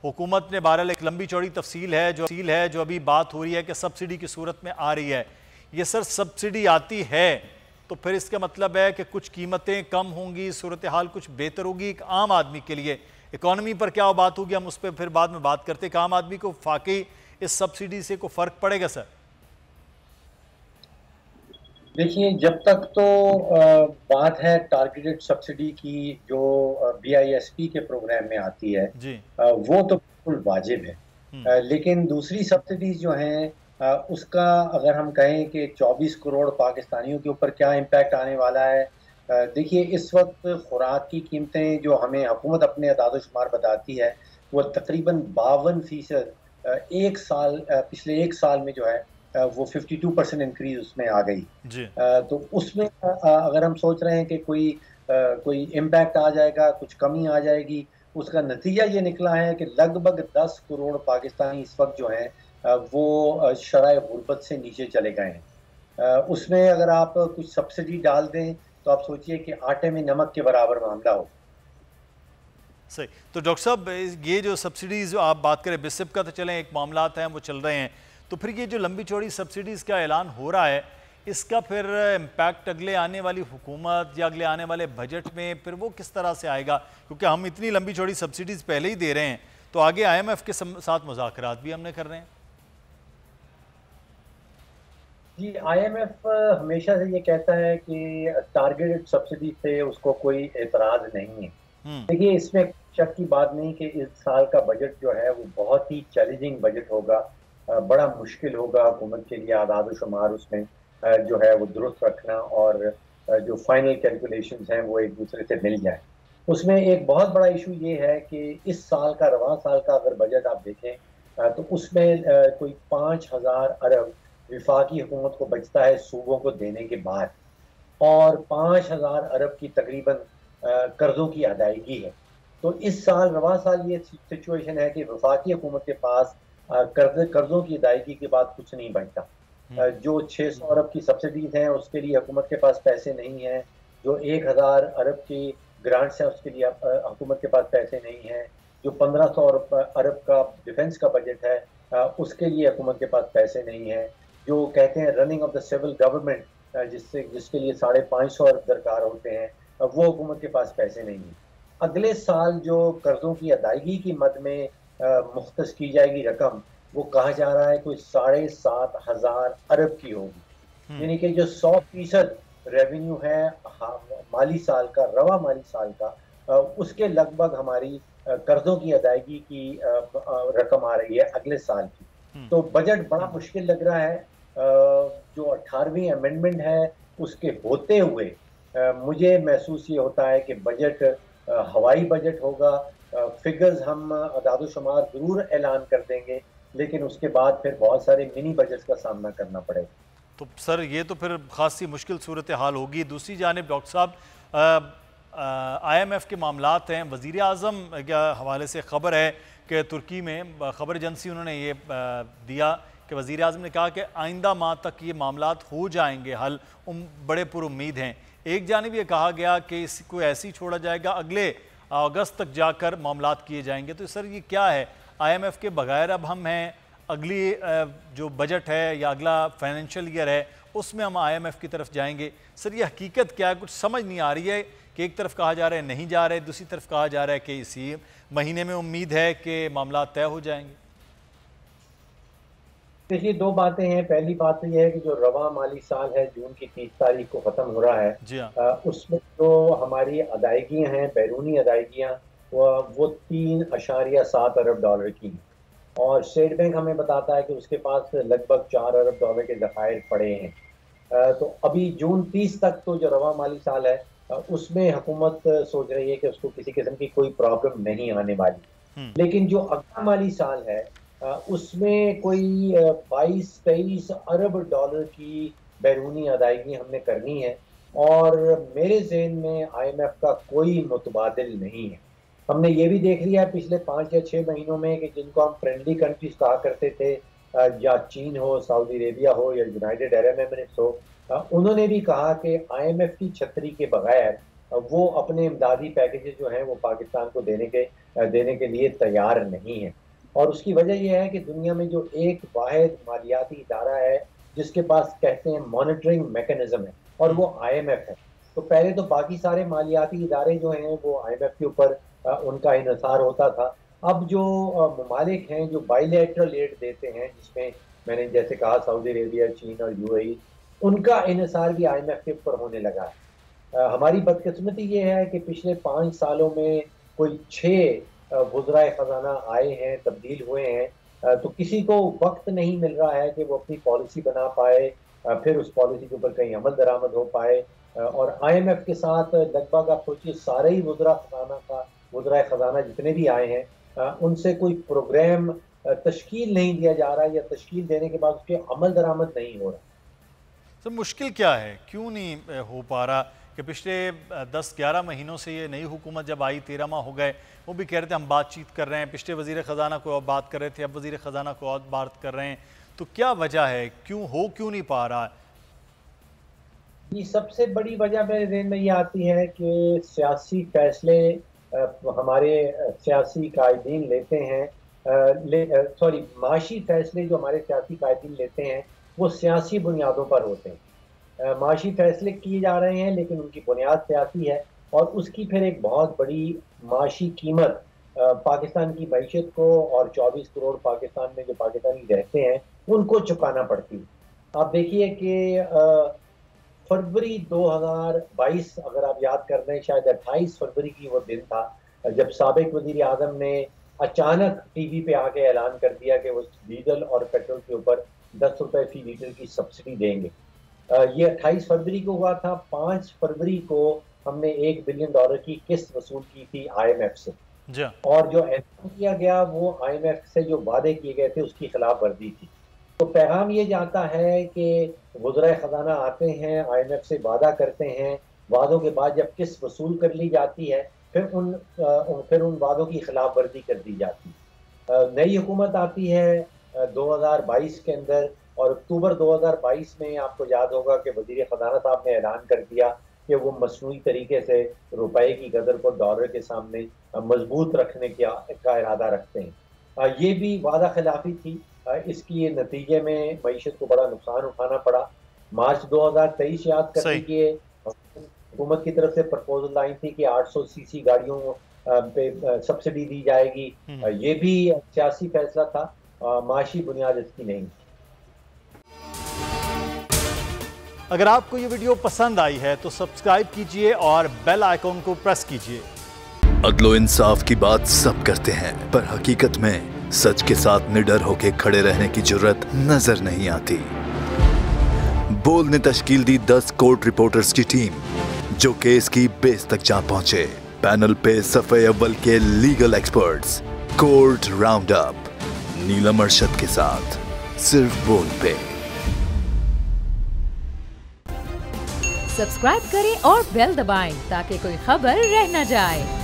हुकूमत ने बहरहाल एक लंबी चौड़ी तफसील है जो अभी बात हो रही है कि सब्सिडी की सूरत में आ रही है। ये सर सब्सिडी आती है तो फिर इसका मतलब है कि कुछ कीमतें कम होंगी, सूरत हाल कुछ बेहतर होगी एक आम आदमी के लिए। इकॉनमी पर क्या बात होगी हम उस पर फिर बाद में बात करते हैं कि आम आदमी को वाकई इस सब्सिडी से कोई फ़र्क पड़ेगा सर? देखिए, जब तक तो बात है टारगेटेड सब्सिडी की जो BISP के प्रोग्राम में आती है, जी। वो तो बिल्कुल वाजिब है। हम्म। लेकिन दूसरी सब्सिडीज जो हैं, उसका अगर हम कहें कि 24 करोड़ पाकिस्तानियों के ऊपर क्या इम्पैक्ट आने वाला है। देखिए, इस वक्त खुराक की कीमतें जो हमें हुकूमत अपने अदाद-ओ-शुमार बताती है, वो तकरीबन 52% एक साल पिछले एक साल में जो है वो 52% इंक्रीज उसमें आ गई। जी। तो उसमें अगर हम सोच रहे हैं कि कोई इम्पैक्ट आ जाएगा, कुछ कमी आ जाएगी, उसका नतीजा ये निकला है कि लगभग 10 करोड़ पाकिस्तानी इस वक्त जो हैं वो शराय गुर्बत से नीचे चले गए हैं। उसमें अगर आप कुछ सब्सिडी डाल दें तो आप सोचिए कि आटे में नमक के बराबर मामला हो। सही। तो डॉक्टर साहब, ये जो सब्सिडीज़ आप बात करें, बिसिप का तो चलें एक मामलात हैं वो चल रहे हैं, तो फिर ये जो लंबी चौड़ी सब्सिडीज़ का ऐलान हो रहा है, इसका फिर इम्पैक्ट अगले आने वाली हुकूमत या अगले आने वाले बजट में फिर वो किस तरह से आएगा? क्योंकि हम इतनी लंबी चौड़ी सब्सिडीज़ पहले ही दे रहे हैं, तो आगे IMF के साथ मुज़ाकरात भी हमने कर रहे हैं। जी, IMF हमेशा से ये कहता है कि टारगेटेड सब्सिडी से उसको कोई एतराज़ नहीं है। हम्म। देखिए, इसमें शक की बात नहीं कि इस साल का बजट जो है वो बहुत ही चैलेंजिंग बजट होगा। बड़ा मुश्किल होगा हुकूमत के लिए आदाद-ओ-शुमार उसमें जो है वो दुरुस्त रखना, और जो फाइनल कैलकुलेशंस हैं वो एक दूसरे से मिल जाए। उसमें एक बहुत बड़ा इशू ये है कि इस साल का, रवां साल का अगर बजट आप देखें तो उसमें कोई 5,000 अरब विफाकी हुकूमत को बचता है सूबों को देने के बाद, और 5,000 अरब की तकरीबन कर्जों की अदायगी है। तो इस साल, रवां साल, ये सिचुएशन है कि वफाकी हुकूमत के पास कर्जों की अदायगी के बाद कुछ नहीं बचता। जो 600 अरब की सब्सिडीज हैं उसके लिए हुकूमत के पास पैसे नहीं हैं। जो 1,000 अरब की ग्रांट्स हैं उसके लिए हुकूमत के पास पैसे नहीं हैं। जो 1,500 अरब का डिफेंस का बजट है उसके लिए हुकूमत के पास पैसे नहीं हैं। जो कहते हैं running of the civil government, जिसके लिए 550 अरब दरकार होते हैं, वो हुकूमत के पास पैसे नहीं हैं। अगले साल जो कर्जों की अदायगी की मद में मुख्तस की जाएगी रकम, वो कहा जा रहा है कोई 7,500 अरब की होगी। यानी कि जो 100% रेवेन्यू है माली साल का, रवा माली साल का, उसके लगभग हमारी कर्जों की अदायगी की रकम आ रही है अगले साल की। तो बजट बड़ा मुश्किल लग रहा है। जो 18वीं अमेंडमेंट है उसके होते हुए मुझे महसूस ये होता है कि बजट हवाई बजट होगा। फिगर्स हम अदाद-ओ-शुमार जरूर ऐलान कर देंगे, लेकिन उसके बाद फिर बहुत सारे मिनी बजट्स का सामना करना पड़ेगा। तो सर ये तो फिर खासी मुश्किल सूरत हाल होगी। दूसरी जानिब डॉक्टर साहब, IMF के मामलात हैं, वज़ीर आज़म के हवाले से ख़बर है कि तुर्की में ख़बर एजेंसी उन्होंने ये दिया कि वज़ीर आज़म ने कहा कि आइंदा माह तक ये मामलात हो जाएंगे हल, बड़े पुरुम्मीद हैं। एक जानिब ये कहा गया कि इसको ऐसे ही छोड़ा जाएगा, अगले अगस्त तक जाकर मामलात किए जाएंगे। तो सर ये क्या है, IMF के बगैर अब हम हैं, अगली जो बजट है या अगला फाइनेंशियल ईयर है उसमें हम IMF की तरफ जाएंगे? सर ये हकीकत क्या है, कुछ समझ नहीं आ रही है कि एक तरफ कहा जा रहा है नहीं जा रहे, दूसरी तरफ कहा जा रहा है कि इसी महीने में उम्मीद है कि मामला तय हो जाएंगे। देखिए, दो बातें हैं। पहली बात तो यह है कि जो रवा माली साल है जून की 30 तारीख को ख़त्म हो रहा है, जी हाँ। उसमें जो हमारी अदायगियाँ हैं, बैरूनी अदायगियाँ, वो 3.7 अरब डॉलर की हैं, और स्टेट बैंक हमें बताता है कि उसके पास लगभग 4 अरब डॉलर के ज़खायर पड़े हैं। तो अभी जून 30 तक तो जो रवा माली साल है उसमें हुकूमत सोच रही है कि उसको किसी किस्म की कोई प्रॉब्लम नहीं आने वाली। लेकिन जो अगला माली साल है उसमें कोई 22-23 अरब डॉलर की बैरूनी अदायगी हमने करनी है, और मेरे ज़हन में IMF का कोई मुतबादिल नहीं है। हमने ये भी देख लिया है पिछले 5 या 6 महीनों में कि जिनको हम फ्रेंडली कंट्रीज कहा करते थे, या चीन हो, सऊदी अरेबिया हो, या यूनाइटेड अरब एमिरेट्स हो, उन्होंने भी कहा कि IMF की छतरी के बगैर वो अपने इमदादी पैकेजेस जो हैं वो पाकिस्तान को देने के लिए तैयार नहीं है। और उसकी वजह यह है कि दुनिया में जो एक वाहिद मालियाती इदारा है जिसके पास कहते हैं मॉनिटरिंग मैकेनिज्म है, और वो IMF है। तो पहले तो बाकी सारे मालियाती इदारे जो हैं वो IMF के ऊपर उनका इन्हिसार होता था। अब जो ममालिक हैं जो बायलैटरल एड देते हैं, जिसमें मैंने जैसे कहा सऊदी अरेबिया, चीन और UAE, उनका इन्हिसार भी IMF के ऊपर होने लगा है। हमारी बदकिस्मती ये है कि पिछले 5 सालों में कोई 6 वज़राए ख़जाना आए हैं, तब्दील हुए हैं, तो किसी को वक्त नहीं मिल रहा है कि वो अपनी पॉलिसी बना पाए, फिर उस पॉलिसी के ऊपर कहीं अमल दरामद हो पाए। और IMF के साथ लगभग आप सोचिए सारे ही वज़राए ख़जाना जितने भी आए हैं, उनसे कोई प्रोग्राम तश्कील नहीं दिया जा रहा है, या तश्कील देने के बाद उसके अमल दरामद नहीं हो रहा। तो मुश्किल क्या है, क्यों नहीं हो पा रहा कि पिछले 10-11 महीनों से ये नई हुकूमत जब आई, 13 माह हो गए, वो भी कह रहे थे हम बातचीत कर रहे हैं, पिछले वज़ीर ख़जाना को और बात कर रहे थे, अब वज़ीर ख़जाना को और बात कर रहे हैं, तो क्या वजह है, क्यों नहीं पा रहा? ये सबसे बड़ी वजह मेरे ज़हन में ये आती है कि सियासी फैसले हमारे सियासी कायदीन लेते हैं, माशी फैसले जो हमारे सियासी कायदीन लेते हैं वो सियासी बुनियादों पर होते हैं। माशी फैसले किए जा रहे हैं लेकिन उनकी बुनियाद सियासी है, और उसकी फिर एक बहुत बड़ी माशी कीमत पाकिस्तान की मईशत को और 24 करोड़ पाकिस्तान में जो पाकिस्तानी रहते हैं उनको चुकाना पड़ती है। आप देखिए कि फरवरी 2022, अगर आप याद कर रहे हैं, शायद 28 फरवरी की वो दिन था जब साबिक वज़ीर आज़म ने अचानक टीवी पे आके ऐलान कर दिया कि वो डीजल और पेट्रोल के ऊपर 10 रुपए फी लीटर की सब्सिडी देंगे। ये 28 फरवरी को हुआ था। 5 फरवरी को हमने $1 बिलियन की किस्त वसूल की थी IMF से, और जो ऐलान किया गया वो IMF से जो वादे किए गए थे उसकी खिलाफ वर्जी थी। तो पैगाम ये जाता है कि वज़राए ख़जाना आते हैं, IMF से वादा करते हैं, वादों के बाद जब किस्त वसूल कर ली जाती है फिर उन वादों की खिलाफ वर्जी कर दी जाती है। नई हुकूमत आती है 2022 के अंदर, और अक्टूबर 2022 में आपको याद होगा कि वज़ीर ख़जाना साहब ने ऐलान कर दिया कि वो मसनूई तरीके से रुपए की कदर को डॉलर के सामने मजबूत रखने का इरादा रखते हैं। ये भी वादा खिलाफी थी। इसकी नतीजे में मईशत को बड़ा नुकसान उठाना पड़ा। मार्च 2023 याद करने के हुकूमत की तरफ से प्रपोजल आई थी कि 800 सीसी गाड़ियों पे सब्सिडी दी जाएगी। ये भी सियासी फैसला था, माशी बुनियाद इसकी नहीं। अगर आपको ये वीडियो पसंद आई है तो सब्सक्राइब कीजिए और बेल आइकॉन को प्रेस कीजिए। अदलो इंसाफ की बात सब करते हैं, पर हकीकत में सच के साथ निडर होके खड़े रहने की जुर्रत नजर नहीं आती। बोल ने तश्कील दी 10 कोर्ट रिपोर्टर्स की टीम, जो केस की बेस तक जा पहुंचे। पैनल पे सफे अव्वल के legal experts, court round up, Neelam Arshad के साथ सिर्फ बोल पे। सब्सक्राइब करें और बेल दबाएं ताकि कोई खबर रह न जाए।